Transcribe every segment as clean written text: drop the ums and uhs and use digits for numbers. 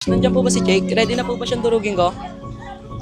Nandiyan po ba si Jake? Ready na po ba siyang durugin ko?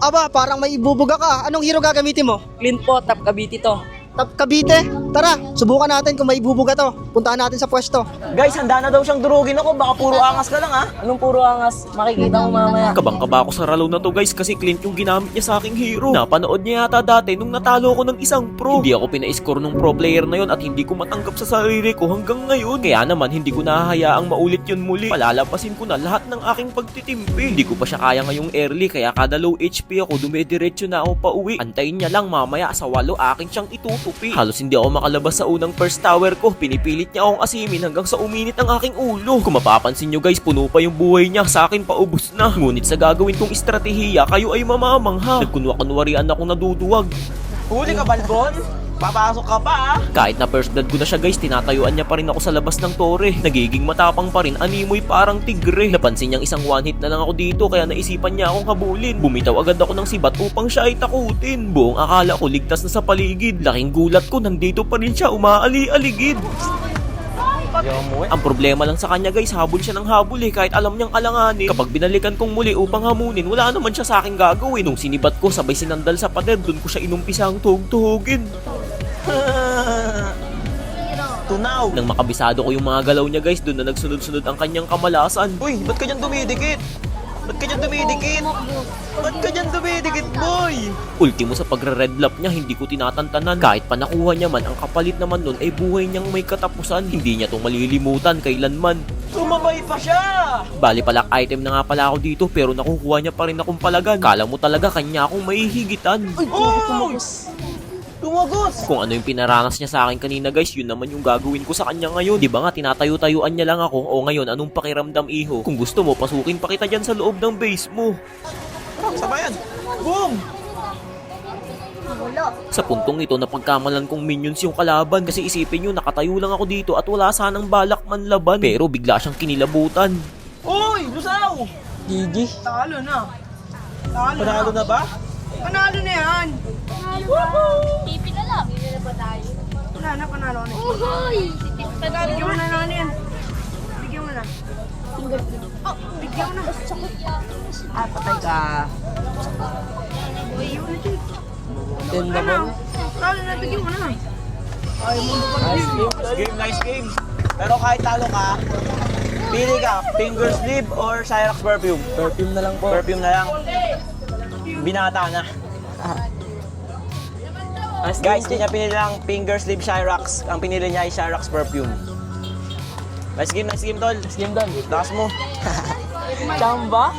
Aba, parang may ibubuga ka. Anong hero gagamitin mo? Clint po, top Cavite to. Top Cavite? Tara, subukan natin kung may ibubuga to. Puntahan natin sa pwesto. Guys, handa na daw siyang durugin ako. Baka puro angas ka lang ha. Anong puro angas? Makikita mo mamaya. Kabang-kaba ako sa ralo na to guys kasi Clint yung ginamit niya sa aking hero. Napanood niya yata dati nung natalo ko ng isang pro. Hindi ako pina-score ng pro player na yon at hindi ko matanggap sa sarili ko hanggang ngayon. Kaya naman hindi ko nahahayaang maulit yun muli. Palalabasin ko na lahat ng aking pagtitimpi. Hindi ko pa siya kaya ngayong early kaya kada low HP ako dumidiretso na ako pa uwi. Antayin niya lang mamaya sa 8 akin siyang itutupi. Halos hindi ako makalabas sa unang first tower ko. Pinipilit niya akong asimin hanggang sa uminit ang aking ulo. Kung mapapansin nyo guys, puno pa yung buhay niya. Sa akin paubos na. Ngunit sa gagawin kong estratehiya, kayo ay mamamangha. Nagkunwa-kunwarian akong naduduwag. Huli ka, Balbon. Papasok ka pa ha. Kahit na first blood ko na siya guys, tinatayuan niya pa rin ako sa labas ng tore. Nagiging matapang pa rin, animoy parang tigre. Napansin niyang isang one hit na lang ako dito kaya naisipan niya akong habulin. Bumitaw agad ako ng sibat upang siya ay takutin. Buong akala ko ligtas na sa paligid. Laking gulat ko, nandito pa rin siya umaali-aligid. Ang problema lang sa kanya guys, habol siya ng habol kahit alam niyang alanganin. Kapag binalikan kong muli upang hamunin, wala naman siya sa akin gagawin. Nung sinibat ko, sabay sinandal sa pader, dun ko siya inumpisang tuhog-tuhogin. Tunaw. Nang makabisado ko yung mga galaw niya guys, dun na nagsunod-sunod ang kanyang kamalasan. Uy, ba't ka dyan dumidikit? Ba't ka dyan dumidikit? Ba't ka dyan dumidikit, boy? Ultimo sa pagre-red lap niya, hindi ko tinatantanan. Kahit pa nakuha niya man, ang kapalit naman nun ay buhay niyang may katapusan. Hindi niya tong malilimutan kailanman. Sumabay pa siya! Bali palak item na nga pala ako dito pero nakukuha niya pa rin akong palagan. Kala mo talaga kanya akong mahihigitan. Oh! Tumagos! Kung ano yung pinaranas niya sa akin kanina guys, yun naman yung gagawin ko sa kanya ngayon. Di ba nga tinatayo-tayuan niya lang ako? O ngayon, anong pakiramdam iho? Kung gusto mo, pasukin pa kita dyan sa loob ng base mo. Sabayan! Boom! Sa puntong ito, napagkamalan kong minions yung kalaban kasi isipin nyo, nakatayo lang ako dito at wala sanang balak man laban. Pero bigla siyang kinilabutan. Uy! Lusaw! Gigi. Talo na. Panalo na ba? Panalo na yan. Tipi na lang. Hindi na ba tayo? Wala na, panalo na. Uy! Panalo Bigyan mo na naman yan. Bigyan mo na. Oh, bigyan mo na. Patay ka. Bigyan mo na, Jake. Ganda Ano? mo. Talo na, bigyan mo na. Nice game. Pero kahit talo ka, pili ka, finger sleeve or Cyrax perfume? Perfume na lang po. Perfume na lang. Binata na. Guys, hindi niya pinili lang finger sleeve Cyrax. Ang pinili niya ay Cyrax perfume. Nice game tol. Game done. Lakas mo. Chamba?